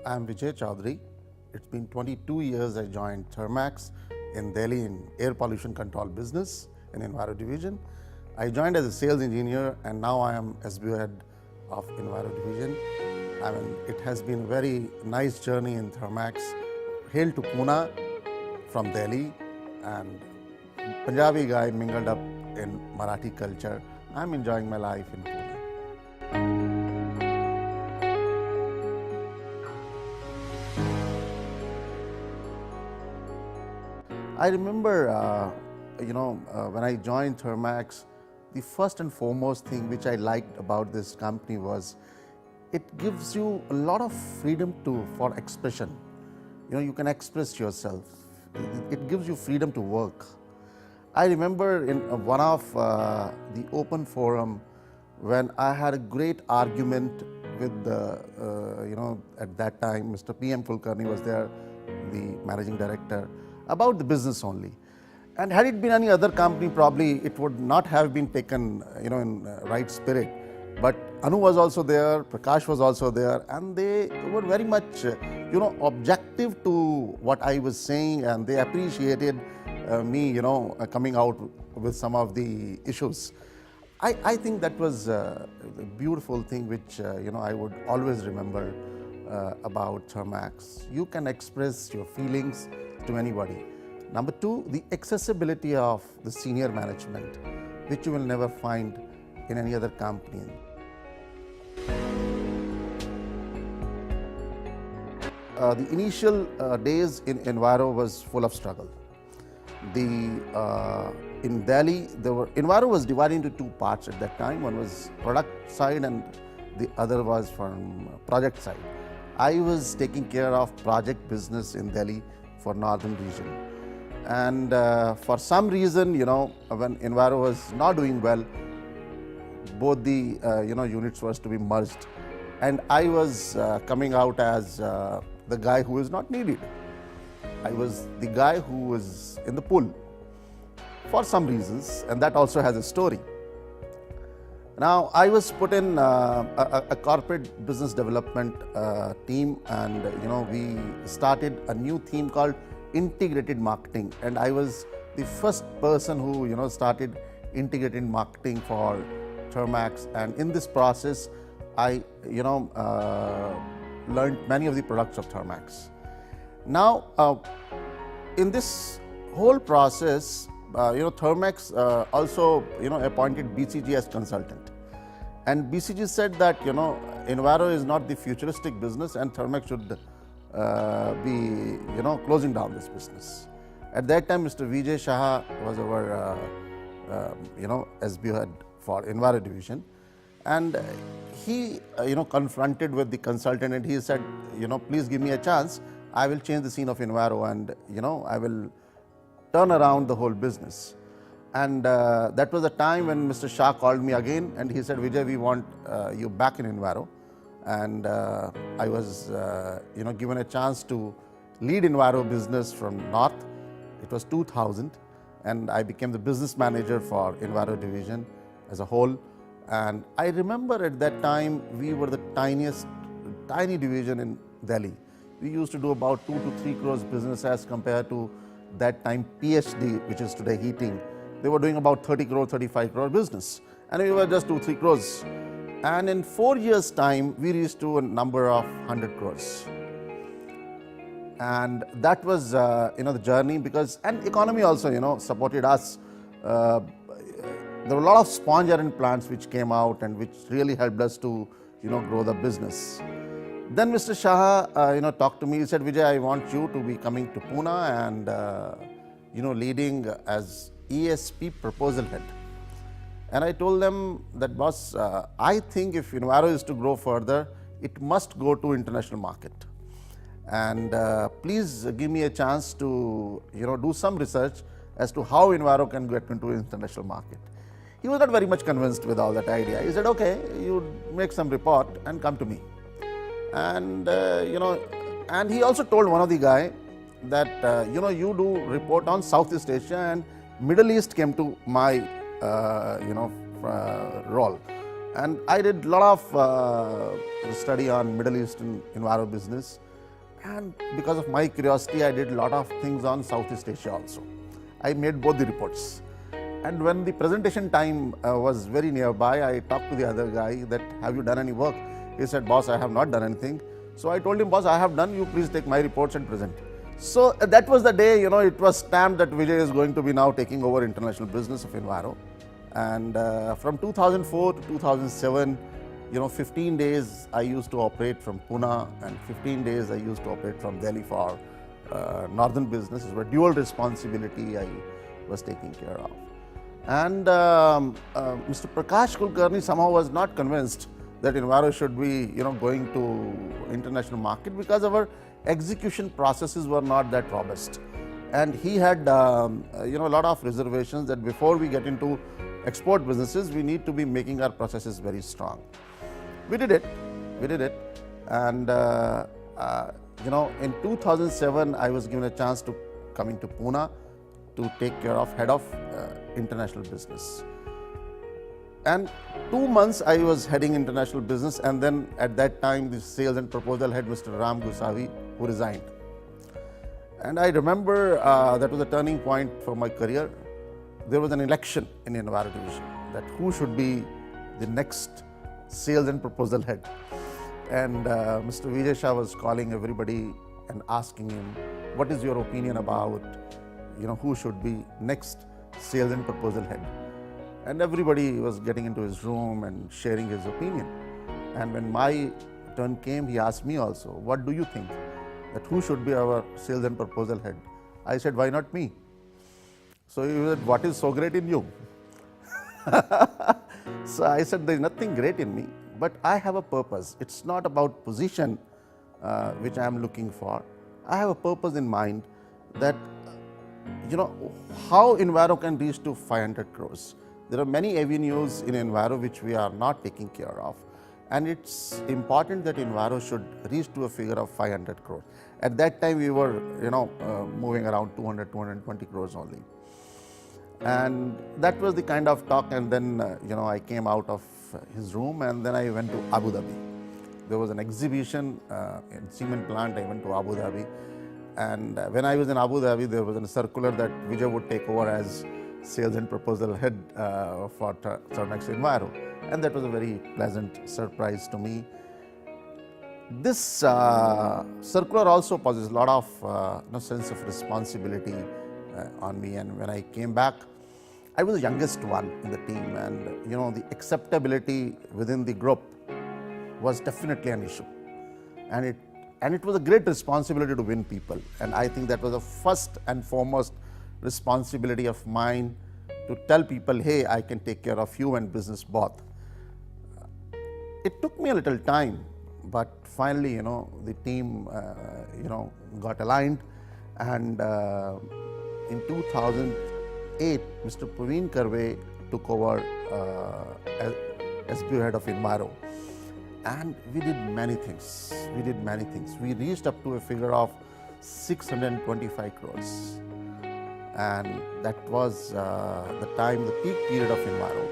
I'm Vijay Chaudhry. It's been 22 years I joined Thermax in Delhi in air pollution control business in Enviro division. I joined as a sales engineer and now I am SBO head of Enviro division. It has been a very nice journey in Thermax. Hail to Pune from Delhi, and Punjabi guy mingled up in Marathi culture. I'm enjoying my life in Pune. I remember, when I joined Thermax, the first and foremost thing which I liked about this company was it gives you a lot of freedom for expression. You can express yourself. It gives you freedom to work. I remember in one of the open forum when I had a great argument with at that time Mr. PM Kulkarni was there, the managing director, about the business only. And had it been any other company, probably it would not have been taken, in right spirit. But Anu was also there, Prakash was also there, and they were very much, objective to what I was saying, and they appreciated me, coming out with some of the issues. I think that was a beautiful thing which, I would always remember about Thermax. You can express your feelings to anybody. Number two, the accessibility of the senior management, which you will never find in any other company. The initial days in Enviro was full of struggle. In Delhi, Enviro was divided into two parts at that time. One was product side and the other was from project side. I was taking care of project business in Delhi for northern region. And for some reason, when Enviro was not doing well, both the units was to be merged, and I was coming out as the guy who is not needed. I was the guy who was in the pool for some reasons, and that also has a story. Now, I was put in a corporate business development team, and we started a new theme called integrated marketing, and I was the first person who started integrated marketing for Thermax. And in this process, I learned many of the products of Thermax. Now, in this whole process, Thermax also appointed BCG as consultant, and BCG said that Enviro is not the futuristic business, and Thermax should be closing down this business. At that time, Mr. Vijay Chaudhry was our SBO head for Enviro division, and he confronted with the consultant, and he said, please give me a chance. I will change the scene of Enviro, and I will turn around the whole business. And that was the time when Mr. Shah called me again, and he said, Vijay, we want you back in Enviro. And I was given a chance to lead Enviro business from North. It was 2000, and I became the business manager for Enviro division as a whole. And I remember at that time we were the tiny division in Delhi. We used to do about 2 to 3 crores business as compared to that time PhD, which is today heating. They were doing about 30 crore, 35 crore business, and we were just 2, 3 crores. And in 4 years' time, we reached to a number of 100 crores. And that was, the journey, because, and economy also, supported us. There were a lot of sponge iron plants which came out and which really helped us to, grow the business. Then Mr. Shah, talked to me. He said, Vijay, I want you to be coming to Pune and, leading as ESP proposal head. And I told them that, boss, I think if Enviro is to grow further, it must go to international market. And please give me a chance to, do some research as to how Enviro can get into international market. He was not very much convinced with all that idea. He said, okay, you make some report and come to me. And, and he also told one of the guy that, you do report on Southeast Asia, and Middle East came to my role. And I did a lot of study on Middle Eastern Enviro business. And because of my curiosity, I did a lot of things on Southeast Asia also. I made both the reports. And when the presentation time was very nearby, I talked to the other guy that, have you done any work? He said, boss, I have not done anything. So I told him, boss, I have done, you please take my reports and present. So that was the day, it was stamped that Vijay is going to be now taking over international business of Enviro. And from 2004 to 2007, 15 days I used to operate from Pune, and 15 days I used to operate from Delhi for northern businesses, where dual responsibility I was taking care of. And Mr. Prakash Kulkarni somehow was not convinced that Enviro should be, going to international market, because our execution processes were not that robust. And he had, a lot of reservations that before we get into export businesses, we need to be making our processes very strong. We did it. And, in 2007, I was given a chance to coming to Pune to take care of head of international business. And 2 months I was heading international business, and then at that time the sales and proposal head, Mr. Ram Gusavi, who resigned. And I remember that was a turning point for my career. There was an election in Enviro division that who should be the next sales and proposal head. And Mr. Vijay Shah was calling everybody and asking him, what is your opinion about, who should be next sales and proposal head? And everybody was getting into his room and sharing his opinion. And when my turn came, he asked me also, what do you think? That who should be our sales and proposal head? I said, why not me? So he said, what is so great in you? So I said, there is nothing great in me, but I have a purpose. It's not about position which I am looking for. I have a purpose in mind that, how Enviro can reach to 500 crores. There are many avenues in Enviro which we are not taking care of. And it's important that Enviro should reach to a figure of 500 crores. At that time, we were, moving around 200, 220 crores only. And that was the kind of talk. And then, I came out of his room, and then I went to Abu Dhabi. There was an exhibition in cement plant. I went to Abu Dhabi. And when I was in Abu Dhabi, there was a circular that Vijay would take over as sales and proposal head for Thermax Enviro. And that was a very pleasant surprise to me. This circular also possesses a lot of sense of responsibility on me. And when I came back, I was the youngest one in the team, and the acceptability within the group was definitely an issue. And it was a great responsibility to win people. And I think that was the first and foremost responsibility of mine, to tell people, hey, I can take care of you and business both. It took me a little time, but finally, the team, got aligned. And in 2008, Mr. Praveen Karve took over as bureau head of Enviro. And we did many things. We reached up to a figure of 625 crores. And that was the peak period of Enviro.